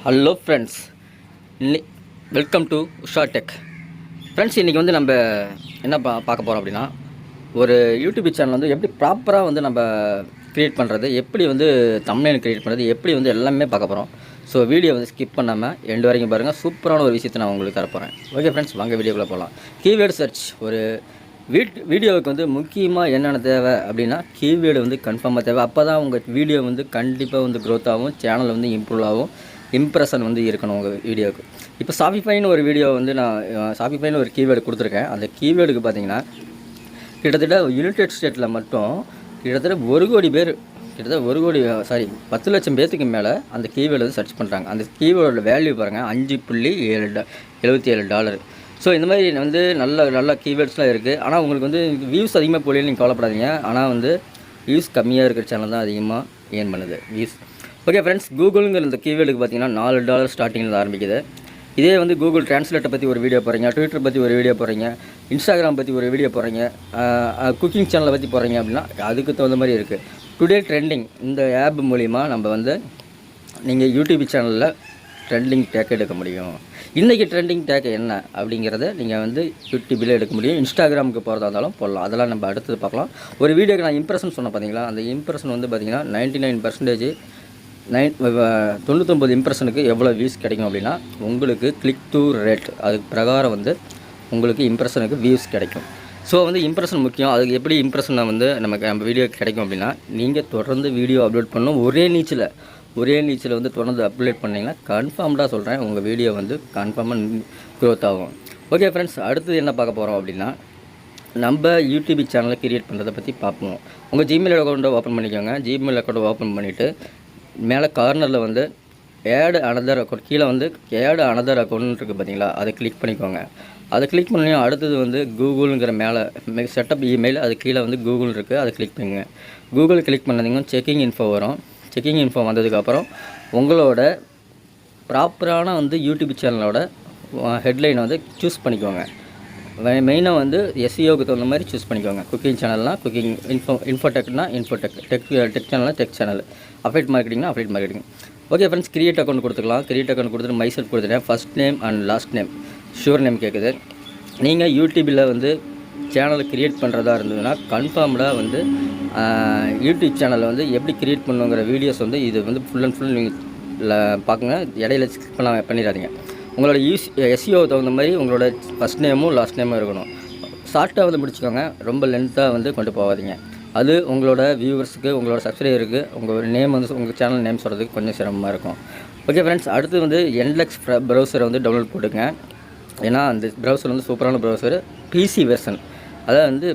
Hello friends, welcome to Usha tech. Friends, இன்றைக்கி வந்து நம்ம என்ன பார்க்க போகிறோம் அப்படின்னா, ஒரு யூடியூப் சேனல் வந்து எப்படி ப்ராப்பராக வந்து நம்ம க்ரியேட் பண்ணுறது, எப்படி வந்து தம்ப்நெயில் க்ரியேட் பண்ணுறது, எப்படி வந்து எல்லாமே பார்க்க போகிறோம். ஸோ வீடியோ வந்து ஸ்கிப் பண்ணாமல் எண்டு வரைக்கும் பாருங்கள். சூப்பரான ஒரு விஷயத்தை நான் உங்களுக்கு தரப்போகிறேன். ஓகே ஃப்ரெண்ட்ஸ், வாங்க வீடியோக்குள்ளே போகலாம். கீவேர்டு சர்ச் ஒரு வீடியோவுக்கு வந்து முக்கியமாக என்னென்ன தேவை அப்படின்னா, கீவேர்டு வந்து கன்ஃபார்மாக தேவை. அப்போ தான் உங்கள் வீடியோ வந்து கண்டிப்பாக வந்து க்ரோத் ஆகும், சேனல் வந்து இம்ப்ரூவ் ஆகும், இம்ப்ரெஷன் வந்து இருக்கணும் உங்கள் வீடியோவுக்கு. இப்போ ஷாப்பிஃபைன்னு ஒரு வீடியோ வந்து நான் ஷாப்பிஃபைன்னு ஒரு கீவேர்டு கொடுத்துருக்கேன். அந்த கீவேர்டுக்கு பார்த்தீங்கன்னா கிட்டத்தட்ட யுனைடெட் ஸ்டேட்டில் மட்டும் கிட்டத்தட்ட 1 கோடி பேர், கிட்டத்தட்ட 10 லட்சம் பேர்த்துக்கு மேலே அந்த கீவேர்டு வந்து சர்ச் பண்ணுறாங்க. அந்த கீவேர்டோட வேல்யூ பாருங்கள், $5.77. ஸோ இந்த மாதிரி வந்து நல்ல கீவேர்ட்ஸ்லாம் இருக்குது. ஆனால் உங்களுக்கு வந்து வியூஸ் அதிகமாக போடலன்னு நீங்கள் கவலைப்படாதீங்க. ஆனால் வந்து வியூஸ் கம்மியாக இருக்கிற சேனல் தான் அதிகமாக ஏர்ன் பண்ணுது வியூஸ். ஓகே ஃப்ரெண்ட்ஸ், கூகுளுங்கிற இந்த கீவேர்டுக்கு பார்த்தீங்கன்னா $4 ஸ்டார்டிங்கில் ஆரம்பிக்குது. இதே வந்து கூகுள் டிரான்ஸ்லேட்டை பற்றி ஒரு வீடியோ போடுறீங்க, ட்விட்டர் பற்றி ஒரு வீடியோ போடுறீங்க, இன்ஸ்டாகிராம் பற்றி ஒரு வீடியோ போடுறீங்க, குக்கிங் சேனலை பற்றி போடுறீங்க அப்படின்னா அதுக்கு தகுந்த மாதிரி இருக்குது. டுடே ட்ரெண்டிங் இந்த ஆப் மூலிமா நம்ம வந்து நீங்கள் யூடியூப் சேனலில் ட்ரெண்டிங் டேக் எடுக்க முடியும். இன்றைக்கி ட்ரெண்டிங் டேக் என்ன அப்படிங்கிறத நீங்கள் வந்து யூடியூப்பில் எடுக்க முடியும். இன்ஸ்டாகிராமுக்கு போகிறதா இருந்தாலும் போடலாம். அதெல்லாம் நம்ம அடுத்தது பார்க்கலாம். ஒரு வீடியோக்கு நான் இம்ப்ரெஷன் சொன்னேன் பார்த்தீங்களா, அந்த இம்ப்ரெஷன் வந்து பார்த்திங்கன்னா 99% 99 இம்ப்ரெஷனுக்கு எவ்வளோ வியூஸ் கிடைக்கும் அப்படின்னா, உங்களுக்கு கிளிக் டு ரேட் அதுக்கு பிரகாரம் வந்து உங்களுக்கு இம்ப்ரெஷனுக்கு வியூஸ் கிடைக்கும். ஸோ வந்து இம்ப்ரெஷன் முக்கியம். அதுக்கு எப்படி இம்ப்ரெஷனை வந்து நம்ம வீடியோ கிடைக்கும் அப்படின்னா, நீங்கள் தொடர்ந்து வீடியோ அப்லோட் பண்ணணும். ஒரே நீச்சில் வந்து தொடர்ந்து அப்லோட் பண்ணிங்கன்னா கன்ஃபார்ம்டாக சொல்கிறேன், உங்கள் வீடியோ வந்து கன்ஃபார்மாக க்ரோத் ஆகும். ஓகே ஃப்ரெண்ட்ஸ், அடுத்தது என்ன பார்க்க போகிறோம் அப்படின்னா, நம்ம யூடியூப் சேனலை கிரியேட் பண்ணுறதை பற்றி பார்ப்போம். உங்கள் ஜிமெயில் அக்கௌண்ட்டை ஓப்பன் பண்ணிக்கோங்க. ஜிமெயில் அக்கௌண்ட்டை ஓப்பன் பண்ணிவிட்டு மேலே கார்னரில் வந்து ஆட் அனதர் அக்கௌண்ட், கீழே வந்து ஆட் அனதர் அக்கௌண்ட் இருக்குது பார்த்தீங்களா, அதை கிளிக் பண்ணிக்கோங்க. அதை கிளிக் பண்ணி அடுத்தது வந்து கூகுளுங்கிற மேலே செட்டப் இமெயில், அது கீழே வந்து கூகுள் இருக்குது, அதை கிளிக் பண்ணுங்க. கூகுள் கிளிக் பண்ணீங்கன்னா செக்கிங் இன்ஃபோ வரும். செக்கிங் இன்ஃபோ வந்ததுக்கப்புறம் உங்களோட ப்ராப்பரான வந்து யூடியூப் சேனலோட ஹெட்லைனை வந்து சூஸ் பண்ணிக்கோங்க. மெயினாக வந்து எஸ்இஓக்கு தகுந்த மாதிரி சூஸ் பண்ணிக்கோங்க. குக்கிங் சேனல்னால் குக்கிங், இன்ஃபோடெக்னா இன்ஃபோடெக், டெக் சேனல்னால் டெக் சேனல், அப்டேட் மார்க்கெட்டிங்னா update marketing. Okay friends, create account கொடுத்துக்கலாம். கிரியேட் அக்கௌண்ட் கொடுத்துட்டு மைசெல்ஃப் கொடுத்துட்டேன். First name and last name, surname கேட்குது. நீங்கள் யூடியூப்பில் வந்து சேனலை க்ரியேட் பண்ணுறதா இருந்ததுன்னா கன்ஃபார்ம்டாக வந்து யூடியூப் சேனலை வந்து எப்படி க்ரியேட் பண்ணுங்கிற வீடியோஸ் வந்து இது வந்து ஃபுல் அண்ட் ஃபுல் நீங்கள் பார்க்குங்க. இடையில ஸ்கிப் பண்ணிடாதீங்க. உங்களோட எஸ்இஓ தகுந்த மாதிரி உங்களோட ஃபஸ்ட் நேமும் லாஸ்ட் நேமும் இருக்கணும். ஷார்ட்டாக வந்து முடிச்சுக்கோங்க, ரொம்ப லென்த்தாக வந்து கொண்டு போகாதீங்க. அது உங்களோட வியூவர்ஸுக்கு, உங்களோட சப்ஸ்கிரைபருக்கு உங்கள் நேம் வந்து உங்கள் சேனல் நேம் சொல்கிறதுக்கு கொஞ்சம் சிரமமாக இருக்கும். ஓகே ஃப்ரெண்ட்ஸ், அடுத்து வந்து என்லெக்ஸ் ப்ரௌசரை வந்து டவுன்லோட் போட்டுங்க. ஏன்னா அந்த ப்ரௌசர் வந்து சூப்பரான ப்ரௌசர், பிசி வெர்ஷன். அதாவது வந்து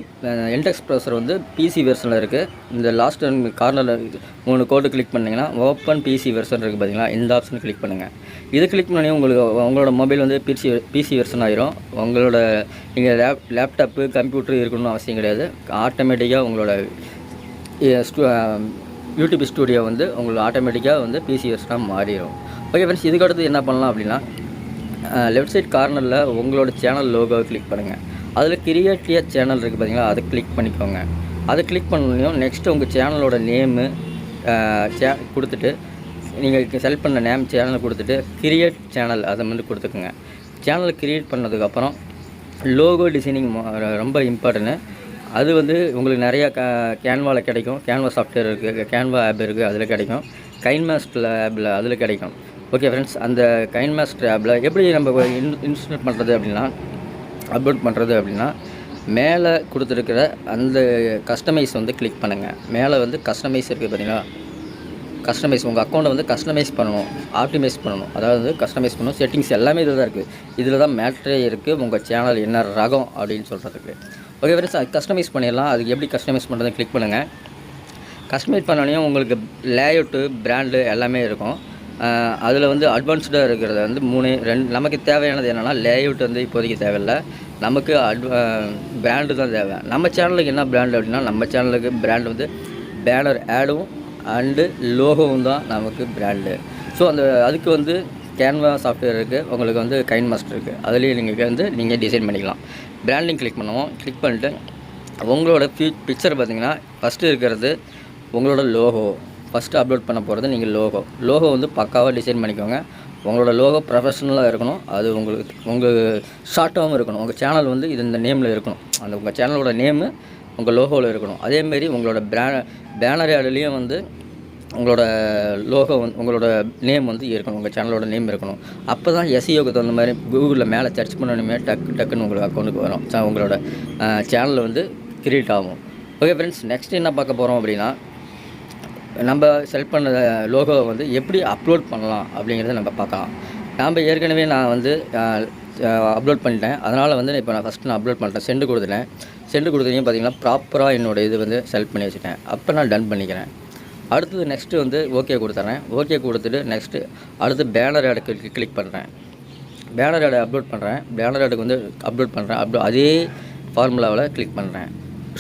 என்டெக்ஸ் ப்ரௌசர் வந்து பிசி வெர்ஷனில் இருக்குது. இந்த லாஸ்ட் கார்னரில் 3 கோடு கிளிக் பண்ணிங்கன்னா ஓப்பன் பிசி வெர்ஷன் இருக்குது பார்த்தீங்களா, இந்த ஆப்ஷன் கிளிக் பண்ணுங்கள். இதை கிளிக் பண்ணி உங்களோட மொபைல் வந்து பிசி வெர்ஷன் ஆகிரும். உங்களோட நீங்கள் லேப்டாப்பு கம்ப்யூட்டர் இருக்கணும்னு அவசியம் கிடையாது. ஆட்டோமேட்டிக்காக உங்களோட யூடியூப் ஸ்டூடியோ வந்து உங்களுக்கு ஆட்டோமேட்டிக்காக வந்து பிசி வெர்ஷனாக மாறிடும். ஓகே ஃப்ரெண்ட்ஸ், இதுக்கு அடுத்து என்ன பண்ணலாம் அப்படின்னா, லெஃப்ட் சைட் கார்னரில் உங்களோட சேனல் லோகோவை கிளிக் பண்ணுங்கள். அதில் கிரியேட் எ சேனல் இருக்குது பார்த்தீங்களா, அதை கிளிக் பண்ணிக்கோங்க. அதை கிளிக் பண்ணணும். நெக்ஸ்ட்டு உங்கள் சேனலோட நேமு கொடுத்துட்டு நீங்கள் செலக்ட் பண்ண நேம் சேனலை கொடுத்துட்டு கிரியேட் சேனல் அதை வந்து கொடுத்துக்குங்க. சேனலை கிரியேட் பண்ணதுக்கப்புறம் லோகோ டிசைனிங் ரொம்ப இம்பார்ட்டன்ட்டு. அது வந்து உங்களுக்கு நிறையா கேன்வாவில் கிடைக்கும். கேன்வா சாஃப்ட்வேர் இருக்குது, கேன்வா ஆப் இருக்குது, அதில் கிடைக்கும். கைன்மாஸ்டர் ஆப்பில் அதில் கிடைக்கும். ஓகே ஃப்ரெண்ட்ஸ், அந்த கைன்மாஸ்டர் ஆப்பில் எப்படி நம்ம இன்ஸ்டால் பண்ணுறது அப்படின்னா, அப்லோட் பண்ணுறது அப்படின்னா, மேலே கொடுத்துருக்கிற அந்த கஸ்டமைஸ் வந்து கிளிக் பண்ணுங்கள். மேலே வந்து கஸ்டமைஸ் இருக்குது பார்த்தீங்களா, கஸ்டமைஸ் உங்கள் அக்கௌண்ட்டை வந்து கஸ்டமைஸ் பண்ணணும், ஆப்டிமைஸ் பண்ணணும். அதாவது கஸ்டமைஸ் பண்ணணும், செட்டிங்ஸ் எல்லாமே இதில் தான் இருக்குது. இதில் தான் மேட்ரே இருக்குது உங்கள் சேனல் என்ன ரகம் அப்படின்னு சொல்கிறதுக்கு. ஓகே ஃப்ரெண்ட்ஸ், அது கஸ்டமைஸ் பண்ணிடலாம். அதுக்கு எப்படி கஸ்டமைஸ் பண்ணுறதை கிளிக் பண்ணுங்கள். கஸ்டமைஸ் பண்ணோடனே உங்களுக்கு லேஅவுட்டு, பிராண்டு எல்லாமே இருக்கும். அதில் வந்து அட்வான்ஸ்டாக இருக்கிறத வந்து 2 நமக்கு தேவையானது என்னென்னா, லேஅவுட் வந்து இப்போதைக்கு தேவையில்லை, நமக்கு பிராண்டு தான் தேவை. நம்ம சேனலுக்கு என்ன பிராண்டு அப்படின்னா, நம்ம சேனலுக்கு பிராண்டு வந்து பேனர் ஆடும் அண்டு லோகோவும் தான் நமக்கு பிராண்டு. ஸோ அதுக்கு வந்து கேன்வா சாஃப்ட்வேர் இருக்குது, உங்களுக்கு வந்து கைன்மாஸ்டர் இருக்குது, அதுலேயே நீங்கள் டிசைன் பண்ணிக்கலாம். பிராண்டிங் கிளிக் பண்ணுவோம். கிளிக் பண்ணிட்டு உங்களோட பிக்சர் பார்த்திங்கன்னா ஃபஸ்ட்டு இருக்கிறது உங்களோட லோகோ. ஃபஸ்ட்டு அப்லோட் பண்ண போகிறது நீங்கள் லோகோ வந்து பக்காவாக டிசைன் பண்ணிக்கோங்க. உங்களோட லோகோ ப்ரொஃபஷ்னலாக இருக்கணும். அது உங்கள் ஷார்ட்டாகவும் இருக்கணும். உங்கள் சேனல் வந்து இது இந்த நேமில் இருக்கணும். அந்த உங்கள் சேனலோட நேமு உங்கள் லோகோவில் இருக்கணும். அதேமாரி உங்களோட பேனர் ஆடுலேயும் வந்து உங்களோட லோகோ உங்களோட நேம் வந்து இருக்கணும். உங்கள் சேனலோட நேம் இருக்கணும். அப்போ தான் எஸ்இஓக்கு தகுந்த மாதிரி கூகுளில் மேலே சர்ச் பண்ணணுமே டக்குன்னு உங்களுக்கு அக்கௌண்ட்டுக்கு வரும். உங்களோட சேனலில் வந்து கிரியேட் ஆகும். ஓகே ஃப்ரெண்ட்ஸ், நெக்ஸ்ட் என்ன பார்க்க போகிறோம் அப்படின்னா, நம்ம செலக்ட் பண்ண லோகோவை வந்து எப்படி அப்லோட் பண்ணலாம் அப்படிங்கிறத நம்ம பார்க்கலாம். ஏற்கனவே நான் வந்து அப்லோட் பண்ணிட்டேன். அதனால் வந்து இப்போ நான் ஃபஸ்ட்டு அப்லோட் பண்ணிட்டேன். சென்ட் கொடுத்துட்டேன். சென்ட் கொடுத்ததையும் பார்த்திங்கன்னா ப்ராப்பராக என்னோடய இது வந்து செலக்ட் பண்ணி வச்சுட்டேன். அப்போ நான் டன் பண்ணிக்கிறேன். அடுத்தது நெக்ஸ்ட்டு வந்து ஓகே கொடுத்துட்றேன். ஓகே கொடுத்துட்டு நெக்ஸ்ட்டு அடுத்து பேனர் ஆடுக்கு கிளிக் பண்ணுறேன். பேனர் ஆடை அப்லோட் பண்ணுறேன். பேனர் ஆடுக்கு வந்து அப்லோட் பண்ணுறேன். அதே ஃபார்முலாவில் கிளிக் பண்ணுறேன்.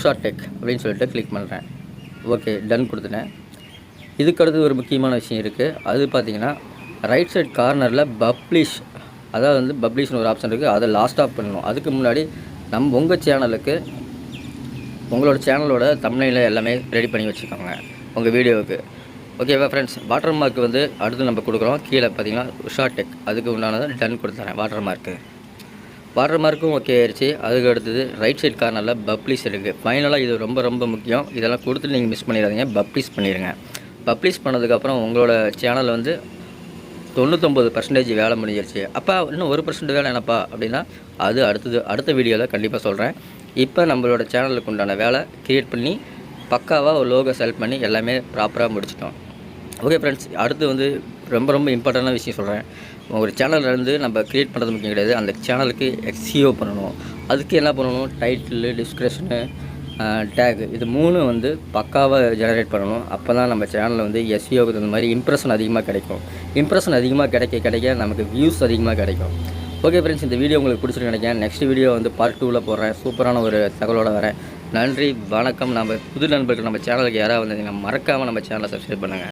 ஷார்ட் டெக் அப்படின்னு சொல்லிட்டு கிளிக் பண்ணுறேன். ஓகே டன் கொடுத்துட்டேன். இதுக்கடுத்து ஒரு முக்கியமான விஷயம் இருக்குது. அது பார்த்திங்கன்னா ரைட் சைட் கார்னரில் பப்ளிஷ், அதாவது வந்து பப்ளிஷ்னு ஒரு ஆப்ஷன் இருக்குது. அதை லாஸ்ட் ஆஃப் பண்ணணும். அதுக்கு முன்னாடி உங்கள் சேனலுக்கு உங்களோட சேனலோட தம்ப்நெயில் எல்லாமே ரெடி பண்ணி வச்சுக்கோங்க உங்கள் வீடியோவுக்கு. ஓகேவா ஃப்ரெண்ட்ஸ், வாட்டர் மார்க் வந்து அடுத்து நம்ம கொடுக்குறோம். கீழே பார்த்திங்கன்னா ஷார்ட் டெக் அதுக்கு உண்டானதை டன் கொடுத்துறேன். வாட்டர் மார்க்கும் ஓகே ஆயிடுச்சு. அதுக்கு அடுத்தது ரைட் சைட் கார்னரில் பப்ளிஷ் இருக்குது. ஃபைனலாக இது ரொம்ப ரொம்ப முக்கியம். இதெல்லாம் கொடுத்துட்டு நீங்கள் மிஸ் பண்ணிடாதீங்க. பப்ளிஷ் பண்ணிடுங்க. பப்ளிஷ் பண்ணதுக்கப்புறம் உங்களோட சேனல் வந்து 99% வேலை முடிஞ்சிருச்சு. அப்போ இன்னும் 1% வேலை என்னப்பா அப்படின்னா, அது அடுத்த வீடியோவில் கண்டிப்பாக சொல்கிறேன். இப்போ நம்மளோட சேனலுக்கு உண்டான வேலை க்ரியேட் பண்ணி பக்காவாக ஒரு லோகோ செலக்ட் பண்ணி எல்லாமே ப்ராப்பராக முடிச்சிட்டோம். ஓகே ஃப்ரெண்ட்ஸ், அடுத்து வந்து ரொம்ப ரொம்ப இம்பார்ட்டண்டான விஷயம் சொல்கிறேன். ஒரு சேனல்லேருந்து நம்ம க்ரியேட் பண்ணுறது முக்கியம் கிடையாது. அந்த சேனலுக்கு எஸ்இஓ பண்ணணும். அதுக்கு என்ன பண்ணணும், டைட்டிலு, டிஸ்கிரிப்ஷனு, டேக், இது 3 வந்து பக்காவாக ஜெனரேட் பண்ணணும். அப்போ தான் நம்ம சேனலில் வந்து எஸ்இஓக்கு தகுந்த மாதிரி இம்ப்ரெஷன் அதிகமாக கிடைக்கும். இம்ப்ரெஷன் அதிகமாக கிடைக்க நமக்கு வியூஸ் அதிகமாக கிடைக்கும். ஓகே ஃப்ரெண்ட்ஸ், இந்த வீடியோ உங்களுக்கு பிடிச்சிருக்கு நினைக்கிறேன். நெக்ஸ்ட் வீடியோ வந்து பார்ட் 2ல் போடுறேன். சூப்பரான ஒரு தகவலோடு வரேன். நன்றி, வணக்கம். நம்ம புது நண்பர்கள் நம்ம சேனலுக்கு யாராவது வந்தீங்கன்னா மறக்காமல் நம்ம சேனலை சப்ஸ்கிரைப் பண்ணுங்கள்.